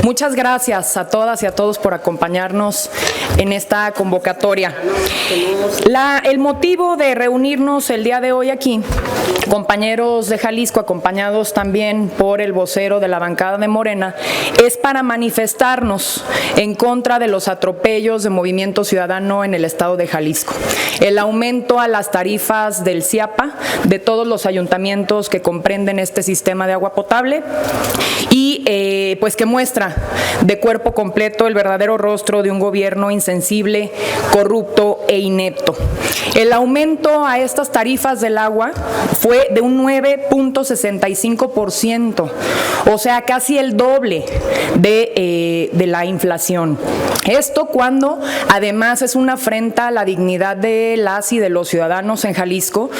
Muchas gracias a todas y a todos por acompañarnos en esta convocatoria. El motivo de reunirnos el día de hoy aquí, compañeros de Jalisco, acompañados también por el vocero de la bancada de Morena, es para manifestarnos en contra de los atropellos de Movimiento Ciudadano en el estado de Jalisco. El aumento a las tarifas del CIAPA de todos los ayuntamientos que comprenden este sistema de agua potable y pues que muestra de cuerpo completo el verdadero rostro de un gobierno insensible, corrupto e inepto. El aumento a estas tarifas del agua fue de un 9.65%, o sea, casi el doble de la inflación. Esto cuando además es una afrenta a la dignidad de las y de los ciudadanos en Jalisco,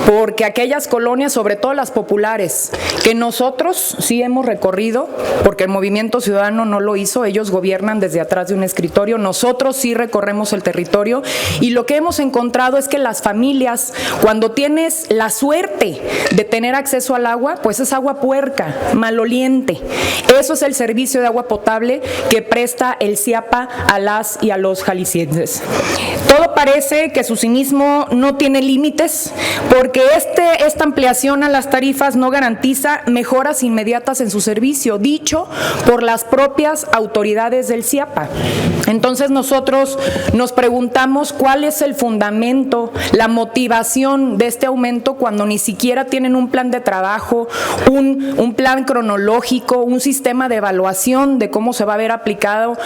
porque aquellas colonias, sobre todo las populares, que nosotros sí hemos recorrido, porque el Movimiento Ciudadano no lo hizo, ellos gobiernan desde atrás de un escritorio, nosotros sí recorremos el territorio y lo que hemos encontrado es que las familias, cuando tienes la suerte de tener acceso al agua, pues es agua puerca, maloliente. Eso es el servicio de agua potable que presta el CIAPA a las y a los jaliscienses. Todo parece que su cinismo no tiene límites, porque esta ampliación a las tarifas no garantiza mejoras inmediatas en su servicio, dicho por las propias autoridades del CIAPA. Entonces nosotros nos preguntamos cuál es el fundamento, la motivación de este aumento cuando ni siquiera tienen un plan de trabajo, un plan cronológico, un sistema de evaluación de cómo se va a ver aplicado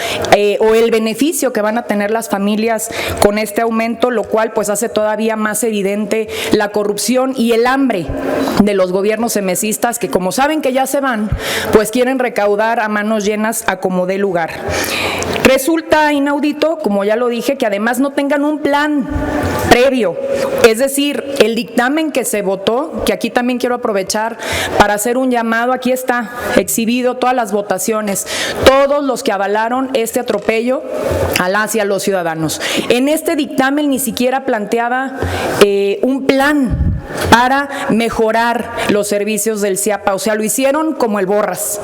o el beneficio que van a tener las familias con este aumento, lo cual pues hace todavía más evidente la corrupción y el hambre de los gobiernos emesistas que, como saben que ya se van, pues quieren recaudar a manos llenas a como dé lugar. Resulta inaudito, como ya lo dije, que además no tengan un plan previo, es decir, el dictamen que se votó, que aquí también quiero aprovechar para hacer un llamado, aquí está exhibido todas las votaciones, todos los que avalaron este atropello a las y a los ciudadanos. En este dictamen ni siquiera planteaba un plan para mejorar los servicios del CIAPA, o sea, lo hicieron como el borras.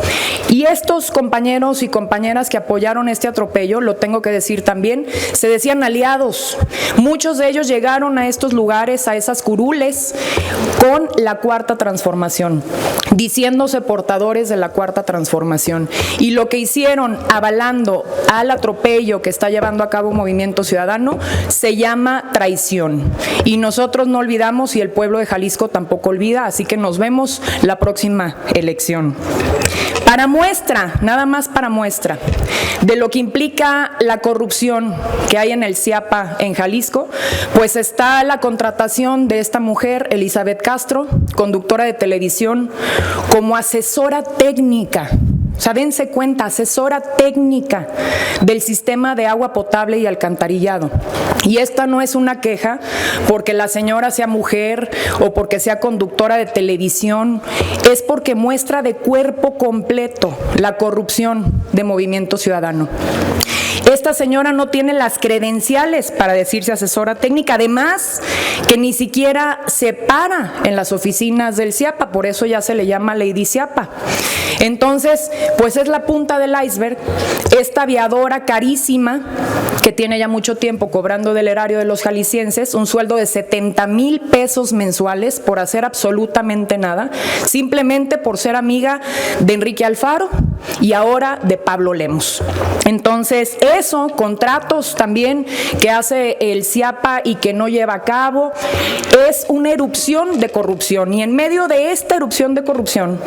Y estos compañeros y compañeras que apoyaron este atropello, lo tengo que decir también, se decían aliados. Muchos de ellos llegaron a estos lugares, a esas curules, con la Cuarta Transformación, diciéndose portadores de la Cuarta Transformación. Y lo que hicieron avalando al atropello que está llevando a cabo Movimiento Ciudadano se llama traición. Y nosotros no olvidamos y el pueblo de Jalisco tampoco olvida, así que nos vemos la próxima elección. Para muestra, nada más para muestra, de lo que implica la corrupción que hay en el CIAPA en Jalisco, pues está la contratación de esta mujer, Elizabeth Castro, conductora de televisión, como asesora técnica. O sea, dense cuenta, asesora técnica del sistema de agua potable y alcantarillado. Y esta no es una queja porque la señora sea mujer o porque sea conductora de televisión, es porque muestra de cuerpo completo la corrupción de Movimiento Ciudadano. Esta señora no tiene las credenciales para decirse asesora técnica, además que ni siquiera se para en las oficinas del CIAPA, por eso ya se le llama Lady CIAPA. Entonces, pues es la punta del iceberg, esta aviadora carísima que tiene ya mucho tiempo cobrando del erario de los jaliscienses un sueldo de 70,000 pesos mensuales por hacer absolutamente nada, simplemente por ser amiga de Enrique Alfaro y ahora de Pablo Lemos. Entonces, eso, contratos también que hace el CIAPA y que no lleva a cabo, es una erupción de corrupción. Y en medio de esta erupción de corrupción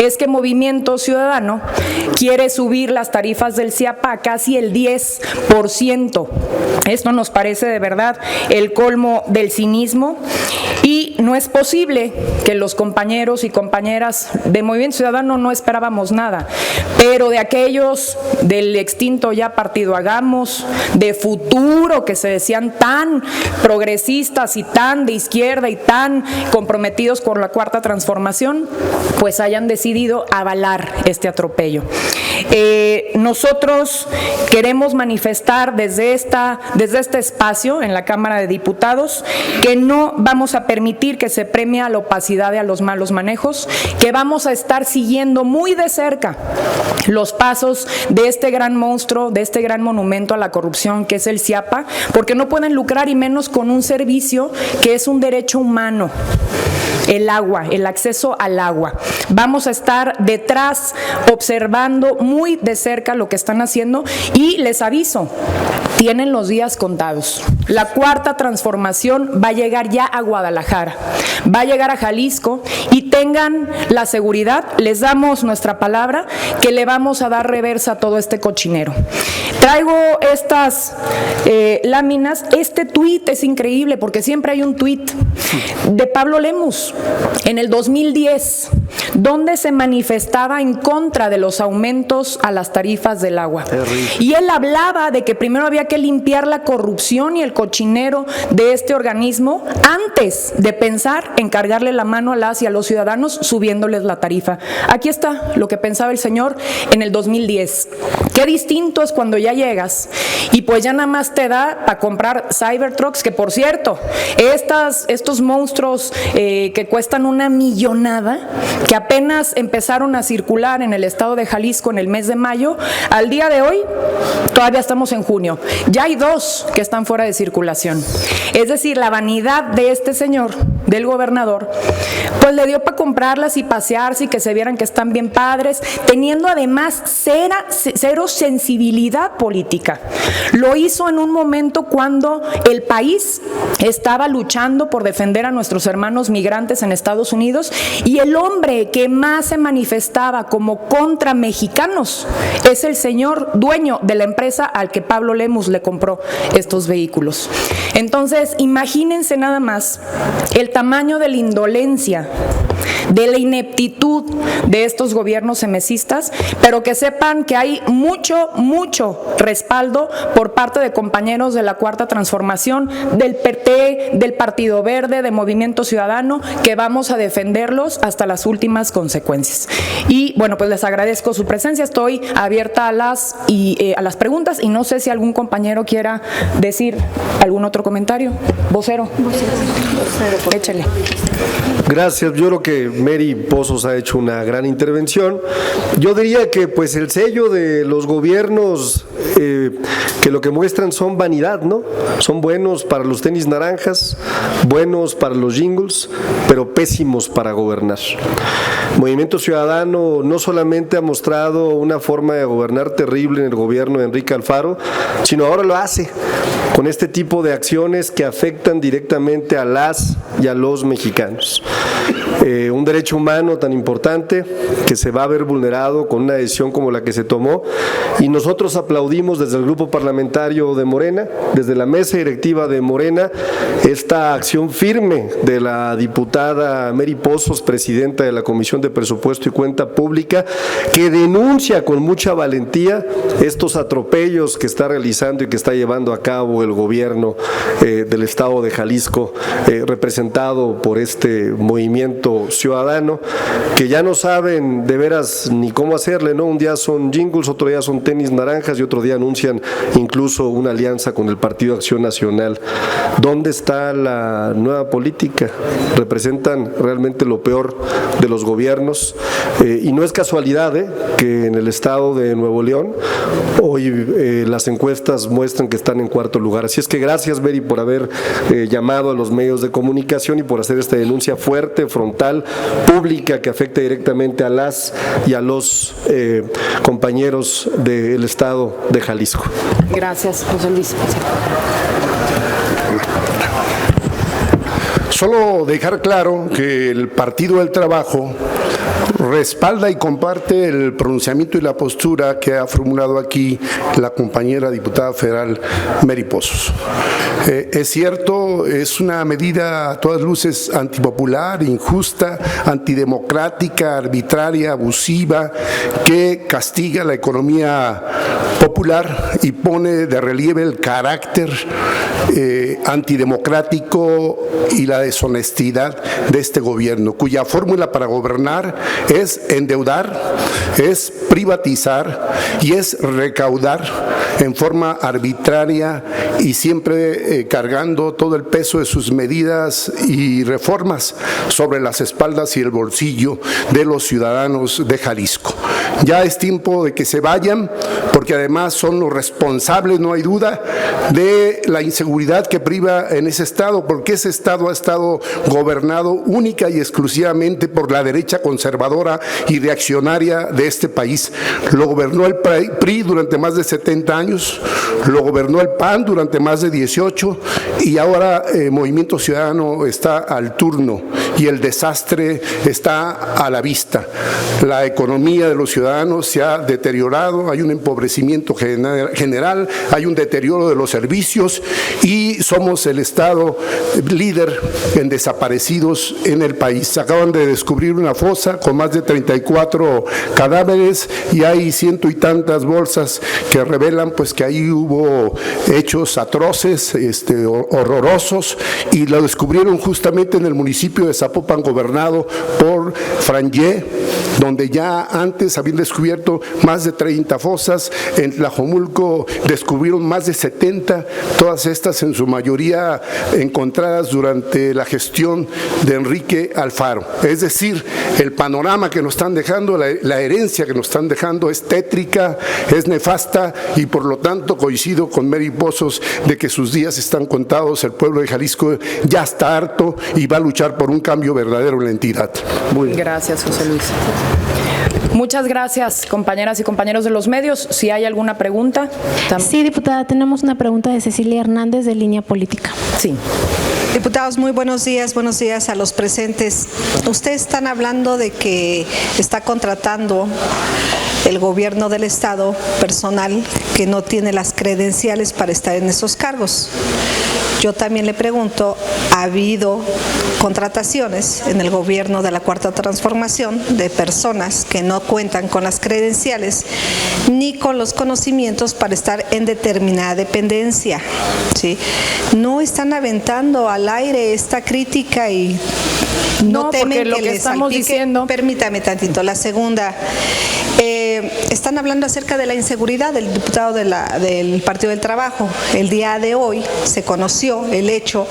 es que Movimiento Ciudadano quiere subir las tarifas del CIAPA a casi el 10%. Esto nos parece de verdad el colmo del cinismo y no es posible que los compañeros y compañeras de Movimiento Ciudadano no esperábamos nada, pero de aquellos del extinto ya partido Hagamos, de Futuro, que se decían tan progresistas y tan de izquierda y tan comprometidos con la Cuarta Transformación, pues hayan decidido avalar este atropello. Nosotros queremos manifestar desde este espacio en la Cámara de Diputados que no vamos a permitir permitir que se premie a la opacidad y a los malos manejos, que vamos a estar siguiendo muy de cerca los pasos de este gran monstruo, de este gran monumento a la corrupción que es el CIAPA, porque no pueden lucrar y menos con un servicio que es un derecho humano. El agua, el acceso al agua. Vamos a estar detrás observando muy de cerca lo que están haciendo y les aviso, tienen los días contados. La cuarta transformación va a llegar ya a Guadalajara, va a llegar a Jalisco y tengan la seguridad, les damos nuestra palabra, que le vamos a dar reversa a todo este cochinero. Traigo estas láminas, este tuit es increíble porque siempre hay un tuit de Pablo Lemus en el 2010, donde se manifestaba en contra de los aumentos a las tarifas del agua. Y él hablaba de que primero había que limpiar la corrupción y el cochinero de este organismo antes de pensar en cargarle la mano a las y a los ciudadanos subiéndoles la tarifa. Aquí está lo que pensaba el señor en el 2010. Qué distinto es cuando ya llegas y pues ya nada más te da para comprar Cybertrucks, que por cierto, estos monstruos que cuestan una millonada, que apenas empezaron a circular en el estado de Jalisco en el mes de mayo, al día de hoy todavía estamos en junio. Ya hay 2 que están fuera de circulación. Es decir, la vanidad de este señor, del gobernador, pues le dio para comprarlas y pasearse y que se vieran que están bien padres, teniendo además cero sensibilidad política. Lo hizo en un momento cuando el país estaba luchando por defender a nuestros hermanos migrantes en Estados Unidos y el hombre que más se manifestaba como contra mexicanos es el señor dueño de la empresa al que Pablo Lemus le compró estos vehículos. Entonces, imagínense nada más el tamaño de la indolencia, de la ineptitud de estos gobiernos emesistas, pero que sepan que hay mucho respaldo por parte de compañeros de la Cuarta Transformación, del PT, del Partido Verde, de Movimiento Ciudadano, que vamos a defenderlos hasta las últimas consecuencias. Y bueno, pues les agradezco su presencia, estoy abierta a las preguntas y no sé si algún compañero quiera decir algún otro comentario. Vocero. Échale. Gracias, yo creo que Mary Pozos ha hecho una gran intervención. Yo diría que pues el sello de los gobiernos que lo que muestran son vanidad, ¿no? Son buenos para los tenis naranjas, buenos para los jingles, pero pésimos para gobernar. Movimiento Ciudadano no solamente ha mostrado una forma de gobernar terrible en el gobierno de Enrique Alfaro, sino ahora lo hace con este tipo de acciones que afectan directamente a las y a los mexicanos. Un derecho humano tan importante que se va a ver vulnerado con una decisión como la que se tomó, y nosotros aplaudimos desde el grupo parlamentario de Morena, desde la mesa directiva de Morena, esta acción firme de la diputada Mary Pozos, presidenta de la Comisión de Presupuesto y Cuenta Pública, que denuncia con mucha valentía estos atropellos que está realizando y que está llevando a cabo el gobierno del estado de Jalisco, representado por este movimiento ciudadano, que ya no saben de veras ni cómo hacerle, ¿no? Un día son jingles, otro día son tenis naranjas y otro día anuncian incluso una alianza con el Partido Acción Nacional. ¿Dónde está la nueva política? Representan realmente lo peor de los gobiernos, y no es casualidad que en el estado de Nuevo León hoy las encuestas muestran que están en cuarto lugar. Así es que gracias, Mary, por haber llamado a los medios de comunicación y por hacer esta denuncia fuerte, frontal, pública, que afecta directamente a las y a los compañeros del estado de Jalisco. Gracias, José Luis. Solo dejar claro que el Partido del Trabajo respalda y comparte el pronunciamiento y la postura que ha formulado aquí la compañera diputada federal Mary Pozos. Es cierto, es una medida a todas luces antipopular, injusta, antidemocrática, arbitraria, abusiva, que castiga la economía popular y pone de relieve el carácter antidemocrático y la deshonestidad de este gobierno, cuya fórmula para gobernar es endeudar, es privatizar y es recaudar en forma arbitraria y siempre cargando todo el peso de sus medidas y reformas sobre las espaldas y el bolsillo de los ciudadanos de Jalisco. Ya es tiempo de que se vayan, porque además son los responsables, no hay duda, de la inseguridad que priva en ese estado, porque ese estado ha estado gobernado única y exclusivamente por la derecha conservadora y reaccionaria de este país. Lo gobernó el PRI durante más de 70 años, lo gobernó el PAN durante más de 18 y ahora Movimiento Ciudadano está al turno y el desastre está a la vista. La economía de los ciudadanos se ha deteriorado, hay un empobrecimiento general, hay un deterioro de los servicios y somos el estado líder en desaparecidos en el país. Acaban de descubrir una fosa con más de 34 cadáveres y hay ciento y tantas bolsas que revelan pues que ahí hubo hechos atroces, horrorosos, y lo descubrieron justamente en el municipio de Zapopan, gobernado por Frangé, donde ya antes habían descubierto más de 30 fosas. En Tlajomulco descubrieron más de 70, todas estas en su mayoría encontradas durante la gestión de Enrique Alfaro. Es decir, el panorama que nos están dejando, la herencia que nos están dejando es tétrica, es nefasta y por lo tanto coincido con Mary Pozos de que sus días están contados. El pueblo de Jalisco ya está harto y va a luchar por un cambio verdadero en la entidad. Gracias, José Luis. Muchas gracias, compañeras y compañeros de los medios. Si hay alguna pregunta. Sí, diputada, tenemos una pregunta de Cecilia Hernández de Línea Política. Sí. Diputados, muy buenos días a los presentes. Ustedes están hablando de que está contratando el gobierno del estado personal que no tiene las credenciales para estar en esos cargos. Yo también le pregunto, ¿ha habido contrataciones en el gobierno de la Cuarta Transformación de personas que no cuentan con las credenciales ni con los conocimientos para estar en determinada dependencia? ¿Sí? No están aventando al aire esta crítica y no temen porque lo que les estamos salpique. diciendo. Permítame tantito. La segunda, están hablando acerca de la inseguridad del diputado del Partido del Trabajo. El día de hoy se conoció el hecho,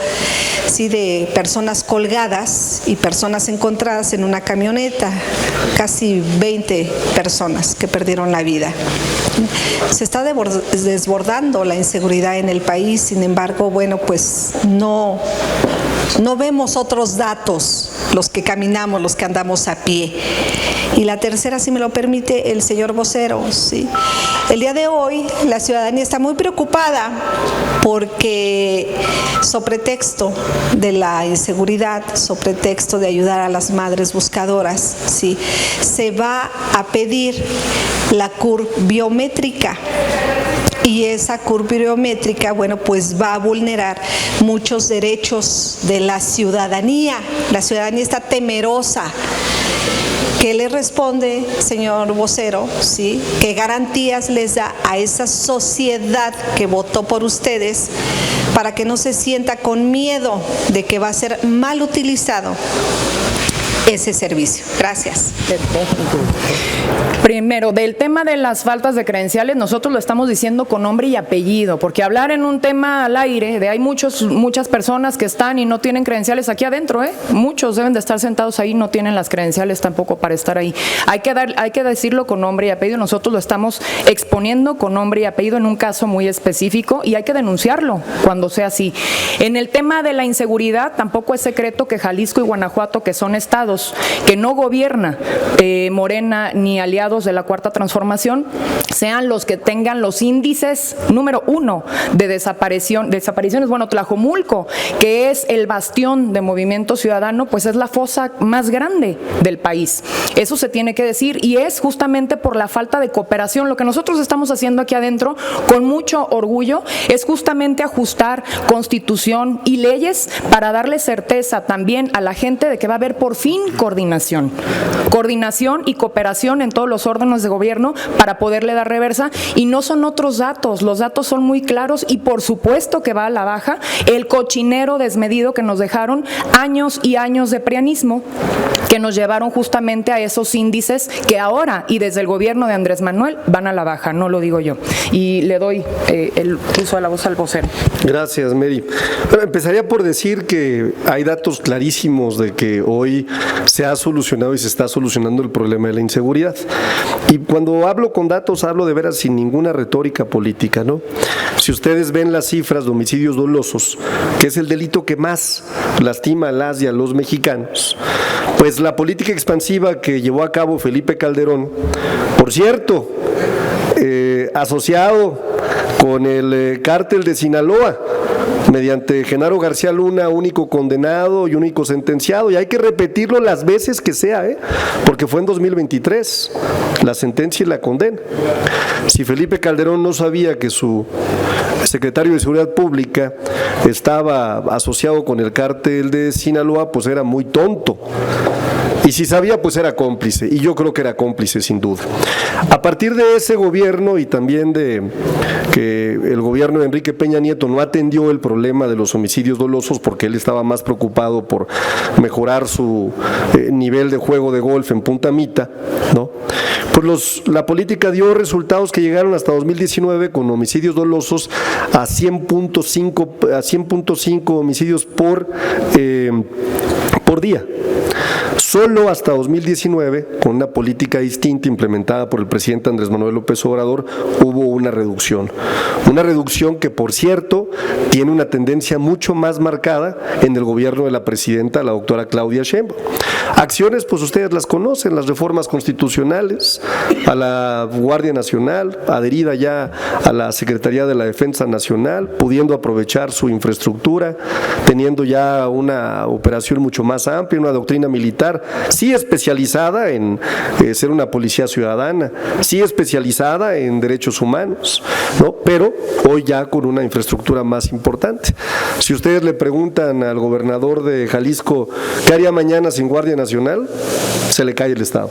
sí, de personas colgadas y personas encontradas en una camioneta, casi 20 personas que perdieron la vida. Se está desbordando la inseguridad en el país, sin embargo, bueno, pues no vemos otros datos, los que caminamos, los que andamos a pie. Y la tercera, si me lo permite el señor vocero, ¿sí? El día de hoy la ciudadanía está muy preocupada porque, sobre pretexto de la inseguridad, sobre pretexto de ayudar a las madres buscadoras, ¿sí?, se va a pedir la CURP biométrica. Y esa curva biométrica, bueno, pues va a vulnerar muchos derechos de la ciudadanía. La ciudadanía está temerosa. ¿Qué le responde, señor vocero? ¿Sí? ¿Qué garantías les da a esa sociedad que votó por ustedes para que no se sienta con miedo de que va a ser mal utilizado ese servicio? Gracias. Primero, del tema de las faltas de credenciales, nosotros lo estamos diciendo con nombre y apellido, porque hablar en un tema al aire de hay muchas personas que están y no tienen credenciales aquí adentro, muchos deben de estar sentados ahí, no tienen las credenciales tampoco para estar ahí. Hay que decirlo con nombre y apellido, nosotros lo estamos exponiendo con nombre y apellido en un caso muy específico y hay que denunciarlo cuando sea así. En el tema de la inseguridad, tampoco es secreto que Jalisco y Guanajuato, que son estados que no gobierna Morena ni aliados de la Cuarta Transformación, sean los que tengan los índices número 1 de desapariciones. Bueno, Tlajomulco, que es el bastión de Movimiento Ciudadano, pues es la fosa más grande del país. Eso se tiene que decir y es justamente por la falta de cooperación. Lo que nosotros estamos haciendo aquí adentro, con mucho orgullo, es justamente ajustar Constitución y leyes para darle certeza también a la gente de que va a haber por fin coordinación y cooperación en todos los órdenes de gobierno para poderle dar reversa, y no son otros datos, los datos son muy claros y por supuesto que va a la baja el cochinero desmedido que nos dejaron años y años de prianismo, que nos llevaron justamente a esos índices que ahora y desde el gobierno de Andrés Manuel van a la baja, no lo digo yo. Y le doy el uso de la voz al vocero. Gracias, Mary. Bueno, empezaría por decir que hay datos clarísimos de que hoy se ha solucionado y se está solucionando el problema de la inseguridad. Y cuando hablo con datos, hablo de veras sin ninguna retórica política, ¿no? Si ustedes ven las cifras de homicidios dolosos, que es el delito que más lastima a las y a los mexicanos, pues la política expansiva que llevó a cabo Felipe Calderón, por cierto, asociado con el cártel de Sinaloa, mediante Genaro García Luna, único condenado y único sentenciado, y hay que repetirlo las veces que sea, porque fue en 2023 la sentencia y la condena. Si Felipe Calderón no sabía que su secretario de Seguridad Pública estaba asociado con el cártel de Sinaloa, pues era muy tonto. Y si sabía, pues era cómplice, y yo creo que era cómplice sin duda. A partir de ese gobierno y también de que el gobierno de Enrique Peña Nieto no atendió el problema de los homicidios dolosos porque él estaba más preocupado por mejorar su nivel de juego de golf en Punta Mita, ¿no? Pues la política dio resultados que llegaron hasta 2019 con homicidios dolosos a 100.5 homicidios por día. Solo hasta 2019, con una política distinta implementada por el presidente Andrés Manuel López Obrador, hubo una reducción. Una reducción que, por cierto, tiene una tendencia mucho más marcada en el gobierno de la presidenta, la doctora Claudia Sheinbaum. Acciones, pues ustedes las conocen, las reformas constitucionales, a la Guardia Nacional, adherida ya a la Secretaría de la Defensa Nacional, pudiendo aprovechar su infraestructura, teniendo ya una operación mucho más amplia, una doctrina militar, sí especializada en ser una policía ciudadana, sí especializada en derechos humanos, ¿no? Pero hoy ya con una infraestructura más importante. Si ustedes le preguntan al gobernador de Jalisco qué haría mañana sin Guardia Nacional, se le cae el Estado.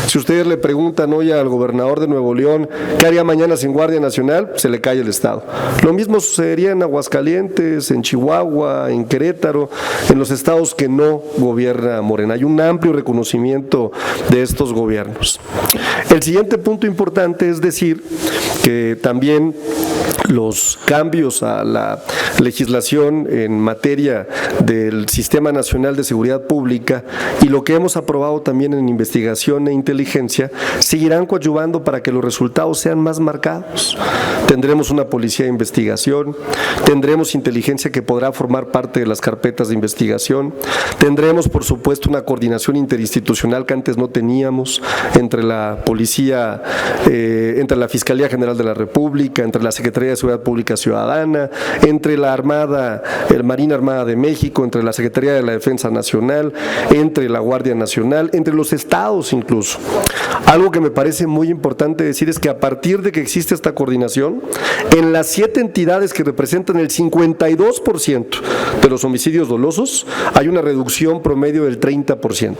Si ustedes le preguntan hoy al gobernador de Nuevo León qué haría mañana sin Guardia Nacional, se le cae el Estado. Lo mismo sucedería en Aguascalientes, en Chihuahua, en Querétaro, en los estados que no gobierna Morena. Hay un amplio reconocimiento de estos gobiernos. El siguiente punto importante es decir que también los cambios a la legislación en materia del Sistema Nacional de Seguridad Pública y lo que hemos aprobado también en investigación e inteligencia seguirán coadyuvando para que los resultados sean más marcados. Tendremos una policía de investigación, tendremos inteligencia que podrá formar parte de las carpetas de investigación, tendremos por supuesto una coordinación interinstitucional que antes no teníamos entre la policía, entre la Fiscalía General de la República, entre la Secretaría de Seguridad Pública Ciudadana, entre la Armada, el Marina Armada de México, entre la Secretaría de la Defensa Nacional, entre la Guardia Nacional, entre los estados incluso. Algo que me parece muy importante decir es que a partir de que existe esta coordinación, en las 7 entidades que representan el 52% de los homicidios dolosos, hay una reducción promedio del 30%.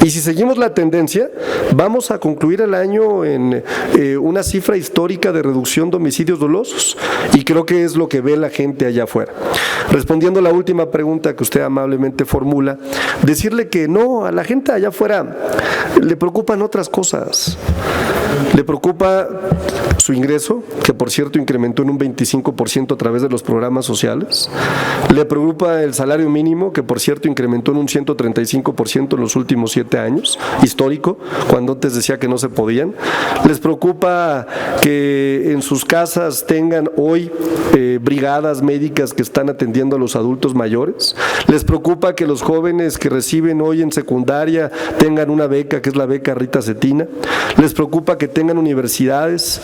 Y si seguimos la tendencia, vamos a concluir el año en una cifra histórica de reducción de homicidios dolosos, y creo que es lo que ve la gente allá afuera. Respondiendo a la última pregunta que usted amablemente formula, decirle que no, a la gente allá afuera le preocupan otras cosas. Le preocupa su ingreso, que por cierto incrementó en un 25% a través de los programas sociales. Le preocupa el salario mínimo, que por cierto incrementó en un 135% en los últimos 7 años, histórico, cuando antes decía que no se podían. Les preocupa que en sus casas tengan hoy brigadas médicas que están atendiendo a los adultos mayores. Les preocupa que los jóvenes que reciben hoy en secundaria tengan una beca, que es la beca Rita Cetina. Les preocupa que tengan universidades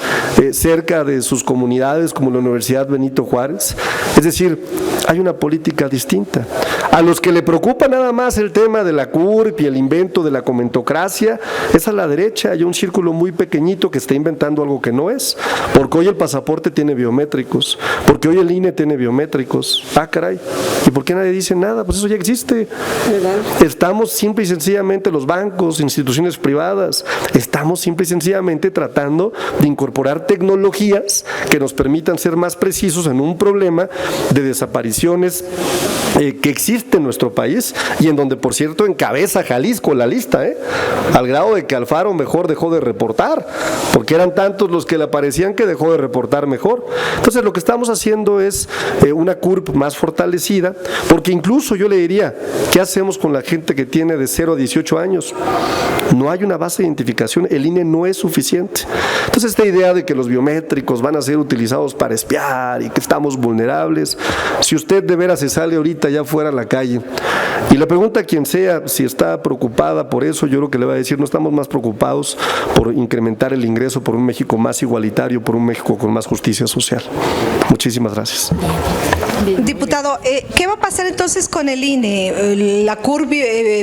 cerca de sus comunidades, como la Universidad Benito Juárez. Es decir, hay una política distinta. A los que le preocupa nada más el tema de la CURP y el invento de la comentocracia, es a la derecha. Hay un círculo muy pequeñito que está inventando algo que no es, porque hoy el pasaporte tiene biométricos, porque hoy el INE tiene biométricos. Ah, caray, ¿y por qué nadie dice nada? Pues eso ya existe. Estamos simple y sencillamente los bancos, instituciones privadas, forzadas. Estamos simple y sencillamente tratando de incorporar tecnologías que nos permitan ser más precisos en un problema de desapariciones que existe en nuestro país y en donde, por cierto, encabeza Jalisco la lista, al grado de que Alfaro mejor dejó de reportar, porque eran tantos los que le aparecían que dejó de reportar mejor. Entonces, lo que estamos haciendo es una CURP más fortalecida, porque incluso yo le diría, ¿qué hacemos con la gente que tiene de 0 a 18 años? No hay una base de identificación, el INE no es suficiente. Entonces, esta idea de que los biométricos van a ser utilizados para espiar y que estamos vulnerables, si usted de veras se sale ahorita ya fuera a la calle y le pregunta a quien sea si está preocupada por eso, yo creo que le va a decir, no estamos más preocupados por incrementar el ingreso, por un México más igualitario, por un México con más justicia social. Muchísimas gracias. Diputado, ¿qué va a pasar entonces con el INE? ¿La CURP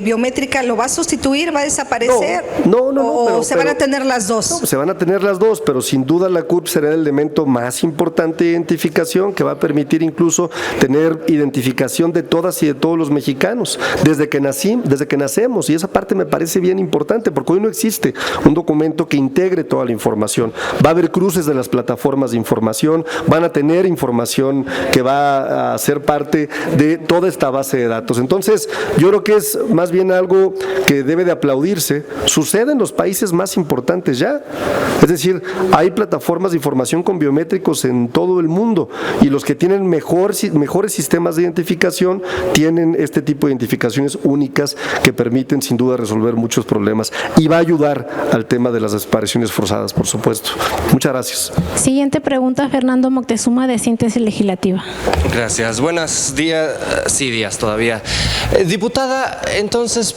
biométrica lo va a sustituir, va a desaparecer? No, ¿O se van a tener las dos? No, se van a tener las dos, pero sin duda la CURP será el elemento más importante de identificación que va a permitir incluso tener identificación de todas y de todos los mexicanos, desde que nacemos, y esa parte me parece bien importante, porque hoy no existe un documento que integre toda la información. Va a haber cruces de las plataformas de información, van a tener información que va a ser parte de toda esta base de datos. Entonces, yo creo que es más bien algo que debe de aplaudirse. Sucede en los países más importantes ya. Es decir, hay plataformas de información con biométricos en todo el mundo y los que tienen mejores sistemas de identificación tienen este tipo de identificaciones únicas que permiten sin duda resolver muchos problemas y va a ayudar al tema de las desapariciones forzadas, por supuesto. Muchas gracias. Siguiente pregunta, Fernando Moctezuma, de Síntesis Legislativa. Gracias. Buenos días. Sí, días todavía. Diputada, entonces,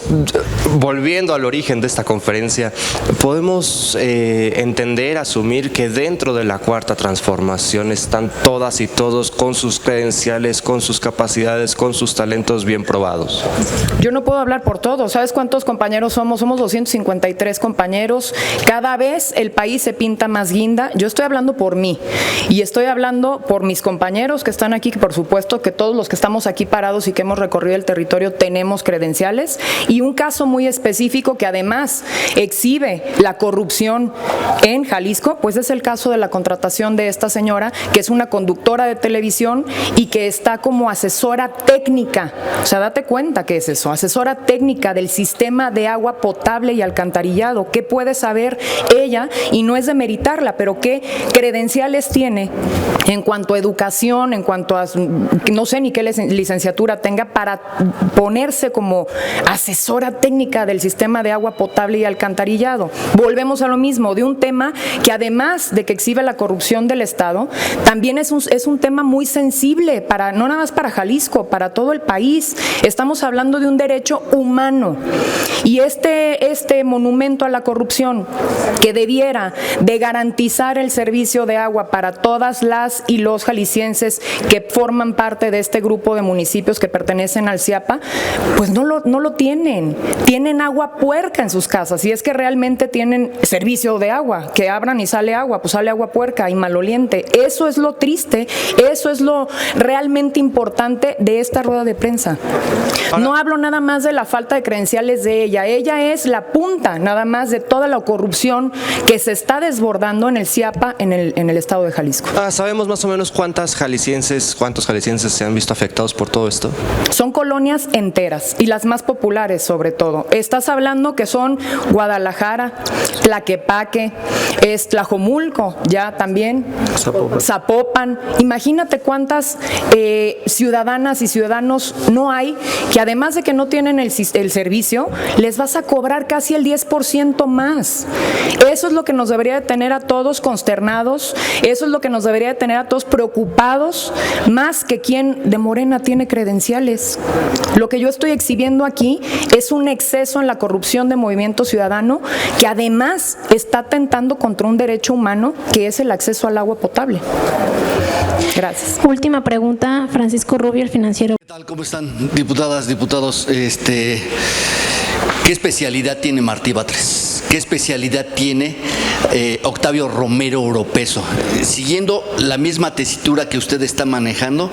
volviendo al origen de esta conferencia, ¿podemos entender, asumir que dentro de la Cuarta Transformación están todas y todos con sus credenciales, con sus capacidades, con sus talentos bien probados? Yo no puedo hablar por todos. ¿Sabes cuántos compañeros somos? Somos 253 compañeros. Cada vez el país se pinta más guinda. Yo estoy hablando por mí y estoy hablando por mis compañeros que están aquí, que por supuesto que todos los que estamos aquí parados y que hemos recorrido el territorio tenemos credenciales, y un caso muy específico que además exhibe la corrupción en Jalisco, pues es el caso de la contratación de esta señora, que es una conductora de televisión y que está como asesora técnica. O sea, date cuenta qué es eso, asesora técnica del sistema de agua potable y alcantarillado. ¿Qué puede saber ella? Y no es de meritarla, pero ¿qué credenciales tiene en cuanto a educación, en cuanto a, no sé ni qué licenciatura tenga para ponerse como asesora técnica del sistema de agua potable y alcantarillado? Volvemos a lo mismo, de un tema que además de que exhibe la corrupción del Estado, también es un tema muy sensible, para no nada más para Jalisco, para todo el país. Estamos hablando de un derecho humano, y este monumento a la corrupción, que debiera de garantizar el servicio de agua para todas las y los jaliscienses que forman parte de este grupo de municipios que pertenecen al CIAPA, pues no lo tienen. Tienen agua puerca en sus casas, y es que realmente tienen servicio de agua, que abran y sale agua, pues sale agua puerca y maloliente. Eso es lo triste, eso es lo realmente importante de esta rueda de prensa. No hablo nada más de la falta de credenciales de ella es la punta nada más de toda la corrupción que se está desbordando en el CIAPA en el estado de Jalisco. ¿Sabemos más o menos cuántos jaliscienses se han visto afectados por todo esto? Son colonias enteras, y las más populares sobre todo. Estás hablando que son Guadalajara, Tlaquepaque, Tlajomulco, ya también, Zapopan. Imagínate cuántas ciudadanas y ciudadanos no hay, que además de que no tienen el servicio, les vas a cobrar casi el 10% más. Eso es lo que nos debería de tener a todos consternados, eso es lo que nos debería de tener a todos preocupados, más que quien de Morena tiene credenciales. Lo que yo estoy exhibiendo aquí es un exceso en la corrupción de Movimiento Ciudadano, que además está atentando contra un derecho humano, que es el acceso al agua potable. Gracias. Última pregunta, Francisco Rubio, El Financiero. ¿Qué tal? ¿Cómo están, diputadas, diputados? ¿Qué especialidad tiene Martí Batres? ¿qué especialidad tiene Octavio Romero Oropeza? Siguiendo la misma tesitura que usted está manejando,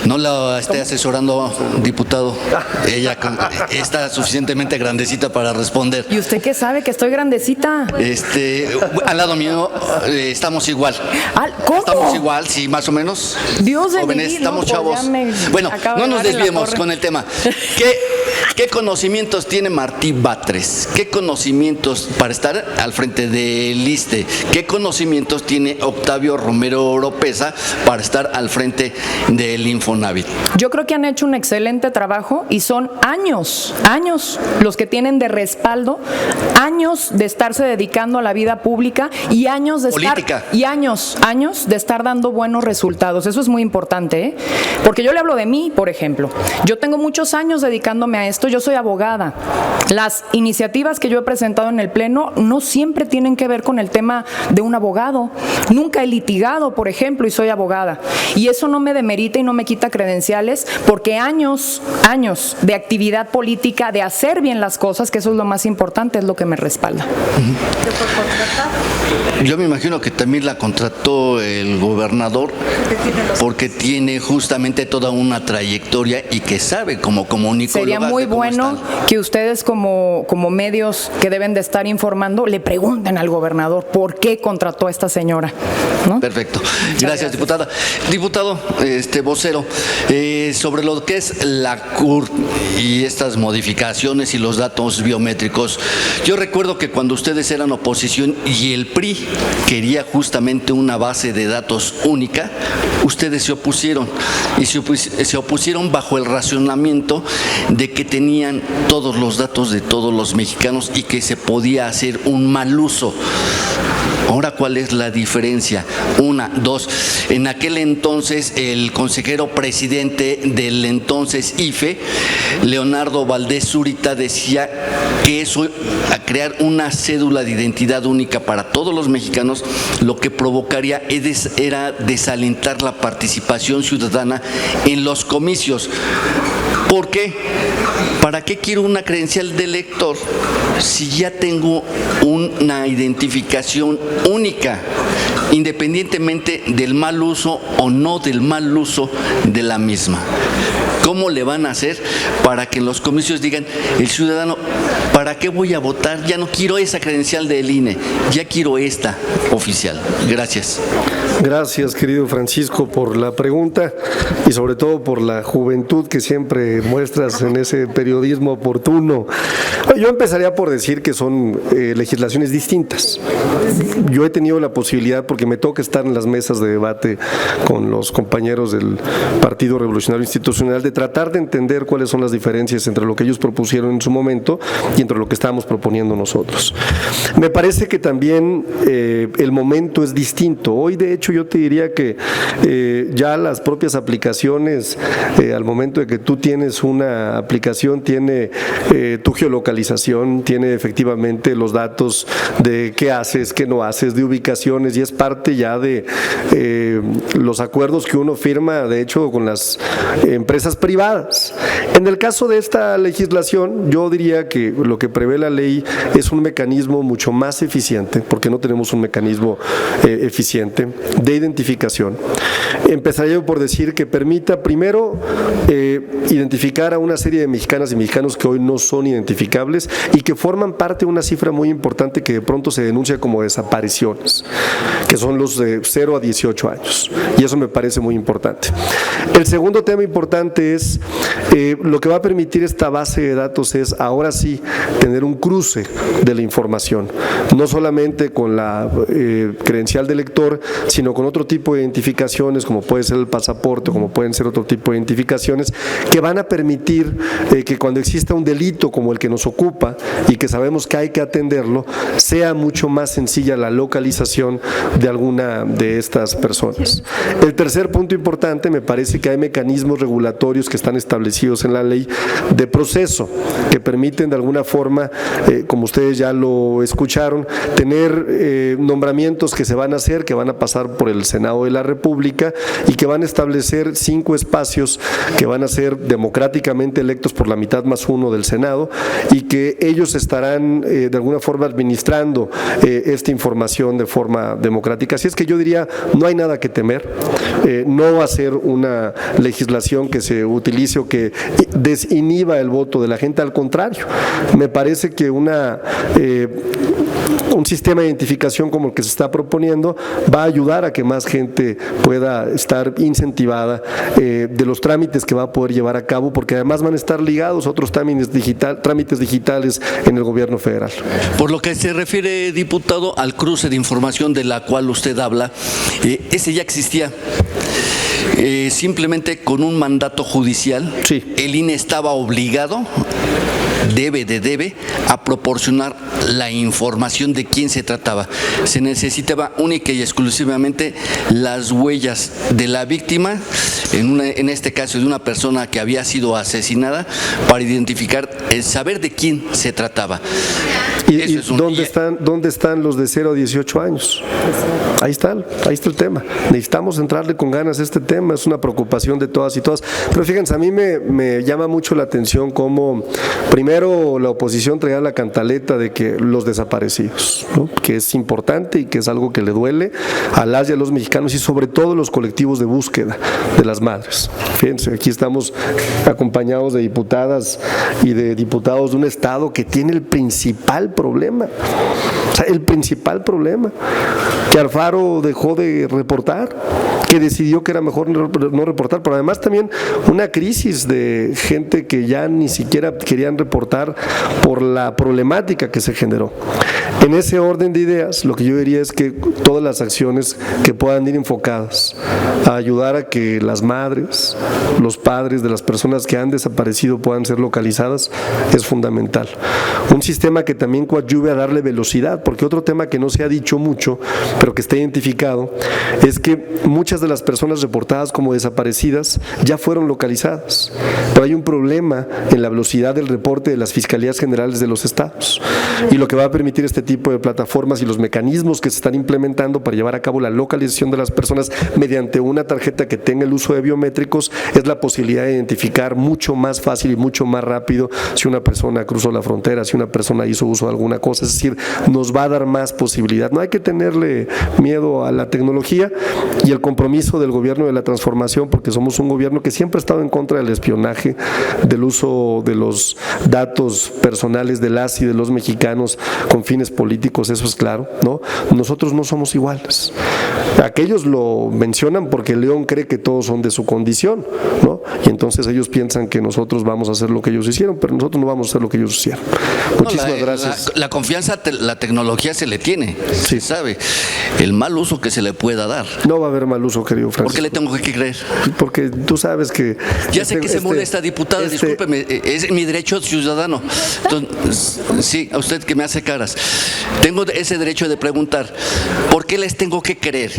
no la esté asesorando, diputado. Ella está suficientemente grandecita para responder. ¿Y usted qué sabe que estoy grandecita? Al lado mío estamos igual. ¿Cómo? Estamos igual, sí, más o menos. Dios de mi jóvenes, vida, estamos pues chavos. Bueno, no nos desviemos con el tema. ¿Qué conocimientos tiene Martí Batres? ¿Qué conocimientos para estar al frente del ISSSTE? ¿Qué conocimientos tiene Octavio Romero Oropeza para estar al frente del Infonavit? Yo creo que han hecho un excelente trabajo y son años los que tienen de respaldo, años de estarse dedicando a la vida pública y años de política. años de estar dando buenos resultados. Eso es muy importante, ¿eh? Porque yo le hablo de mí, por ejemplo. Yo tengo muchos años dedicándome a esto, yo soy abogada. Las iniciativas que yo he presentado en el Pleno no siempre tienen que ver con el tema de un abogado. Nunca he litigado, por ejemplo, y soy abogada. Y eso no me demerita y no me quita credenciales, porque años de actividad política, de hacer bien las cosas, que eso es lo más importante, es lo que me respalda. Yo me imagino que también la contrató el gobernador porque tiene justamente toda una trayectoria y que sabe como comunicóloga. Sería muy bueno que ustedes como medios que deben de estar informando le pregunten al gobernador por qué contrató a esta señora, ¿no? Perfecto. Gracias, diputada. Diputado, vocero, sobre lo que es la CURP y estas modificaciones y los datos biométricos, yo recuerdo que cuando ustedes eran oposición y el PRI quería justamente una base de datos única, ustedes se opusieron y se opusieron bajo el razonamiento de que tenían todos los datos de todos los mexicanos y que se podía hacer un mal uso. Ahora, ¿cuál es la diferencia? Una, dos, en aquel entonces el consejero presidente del entonces IFE, Leonardo Valdés Zurita, decía que eso, a crear una cédula de identidad única para todos los mexicanos, lo que provocaría era desalentar la participación ciudadana en los comicios. ¿Por qué? ¿Para qué quiero una credencial de elector si ya tengo una identificación única, independientemente del mal uso o no del mal uso de la misma? ¿Cómo le van a hacer para que en los comicios digan, el ciudadano, ¿para qué voy a votar? Ya no quiero esa credencial del INE, ya quiero esta oficial. Gracias. Gracias, querido Francisco, por la pregunta y sobre todo por la juventud que siempre muestras en ese periodismo oportuno. Yo empezaría por decir que son legislaciones distintas. Yo he tenido la posibilidad, porque me toca estar en las mesas de debate con los compañeros del Partido Revolucionario Institucional, de tratar de entender cuáles son las diferencias entre lo que ellos propusieron en su momento y entre lo que estamos proponiendo nosotros. Me parece que también el momento es distinto. Hoy, de hecho, yo te diría que ya las propias aplicaciones, al momento de que tú tienes una aplicación, tiene tu geolocalización, tiene efectivamente los datos de qué haces, qué no haces, de ubicaciones, y es parte ya de los acuerdos que uno firma, de hecho, con las empresas privadas. En el caso de esta legislación, yo diría que lo que prevé la ley es un mecanismo mucho más eficiente, porque no tenemos un mecanismo eficiente de identificación. Empezaría yo por decir que permita primero identificar a una serie de mexicanas y mexicanos que hoy no son identificables y que forman parte de una cifra muy importante que de pronto se denuncia como desapariciones, que son los de 0 a 18 años, y eso me parece muy importante. El segundo tema importante es lo que va a permitir esta base de datos es ahora sí tener un cruce de la información, no solamente con la credencial de elector, sino con otro tipo de identificaciones, como puede ser el pasaporte, como pueden ser otro tipo de identificaciones, que van a permitir que cuando exista un delito como el que nos ocupa y que sabemos que hay que atenderlo, sea mucho más sencilla la localización de alguna de estas personas. El tercer punto importante, me parece que hay mecanismos regulatorios que están establecidos en la ley de proceso, que permiten de alguna forma, como ustedes ya lo escucharon, tener nombramientos que se van a hacer, que van a pasar pasar por el Senado de la República y que van a establecer 5 espacios que van a ser democráticamente electos por la mitad más 1 del Senado y que ellos estarán de alguna forma administrando esta información de forma democrática. Así es que yo diría, no hay nada que temer, no va a ser una legislación que se utilice o que desinhiba el voto de la gente, al contrario, me parece que un sistema de identificación como el que se está proponiendo va a ayudar a que más gente pueda estar incentivada de los trámites que va a poder llevar a cabo, porque además van a estar ligados a otros trámites digitales en el gobierno federal. Por lo que se refiere, diputado, al cruce de información de la cual usted habla, ese ya existía. Simplemente con un mandato judicial, sí. El INE estaba obligado, debe a proporcionar la información de quién se trataba. Se necesitaba única y exclusivamente las huellas de la víctima, en este caso de una persona que había sido asesinada, para identificar, saber de quién se trataba. ¿Y dónde están los de 0 a 18 años? Ahí está el tema. Necesitamos entrarle con ganas a este tema, es una preocupación de todas y todas. Pero fíjense, a mí me llama mucho la atención cómo primero la oposición traía la cantaleta de que los desaparecidos, ¿no? Que es importante y que es algo que le duele a las y a los mexicanos y sobre todo los colectivos de búsqueda de las madres. Fíjense, aquí estamos acompañados de diputadas y de diputados de un estado que tiene el principal problema, que Alfaro dejó de reportar, que decidió que era mejor no reportar, pero además también una crisis de gente que ya ni siquiera querían reportar por la problemática que se generó. En ese orden de ideas, lo que yo diría es que todas las acciones que puedan ir enfocadas a ayudar a que las madres, los padres de las personas que han desaparecido puedan ser localizadas es fundamental. Un sistema que también coadyuve a darle velocidad, porque otro tema que no se ha dicho mucho, pero que está identificado, es que muchas de las personas reportadas como desaparecidas ya fueron localizadas, pero hay un problema en la velocidad del reporte de las fiscalías generales de los estados, y lo que va a permitir este tipo de plataformas y los mecanismos que se están implementando para llevar a cabo la localización de las personas mediante una tarjeta que tenga el uso de biométricos es la posibilidad de identificar mucho más fácil y mucho más rápido si una persona cruzó la frontera, si una persona hizo uso de alguna cosa, es decir, nos va a dar más posibilidad. No hay que tenerle miedo a la tecnología y el compromiso del gobierno de la transformación, porque somos un gobierno que siempre ha estado en contra del espionaje, del uso de los datos personales de las y de los mexicanos con fines políticos, eso es claro, ¿no? Nosotros no somos iguales. Aquellos lo mencionan porque León cree que todos son de su condición, ¿no? Y entonces ellos piensan que nosotros vamos a hacer lo que ellos hicieron, pero nosotros no vamos a hacer lo que ellos hicieron. Muchísimas gracias. La confianza, la tecnología se le tiene, sí. Se sabe. El mal uso que se le pueda dar. No va a haber mal uso, querido Francisco. ¿Por qué le tengo que creer? Porque tú sabes que... Ya sé que se molesta, diputada, discúlpeme, es mi derecho ciudadano. Entonces, sí, a usted que me hace caras. Tengo ese derecho de preguntar, ¿por qué les tengo que creer?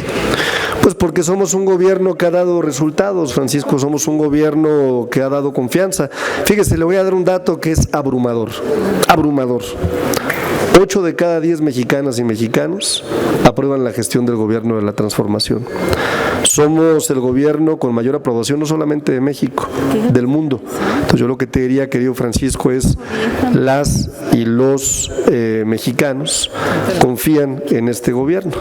Pues porque somos un gobierno que ha dado resultados, Francisco, somos un gobierno que ha dado confianza. Fíjese, le voy a dar un dato que es abrumador. 8 de cada 10 mexicanas y mexicanos aprueban la gestión del gobierno de la transformación. Somos el gobierno con mayor aprobación no solamente de México, del mundo. Entonces yo lo que te diría, querido Francisco, es las y los mexicanos confían en este gobierno.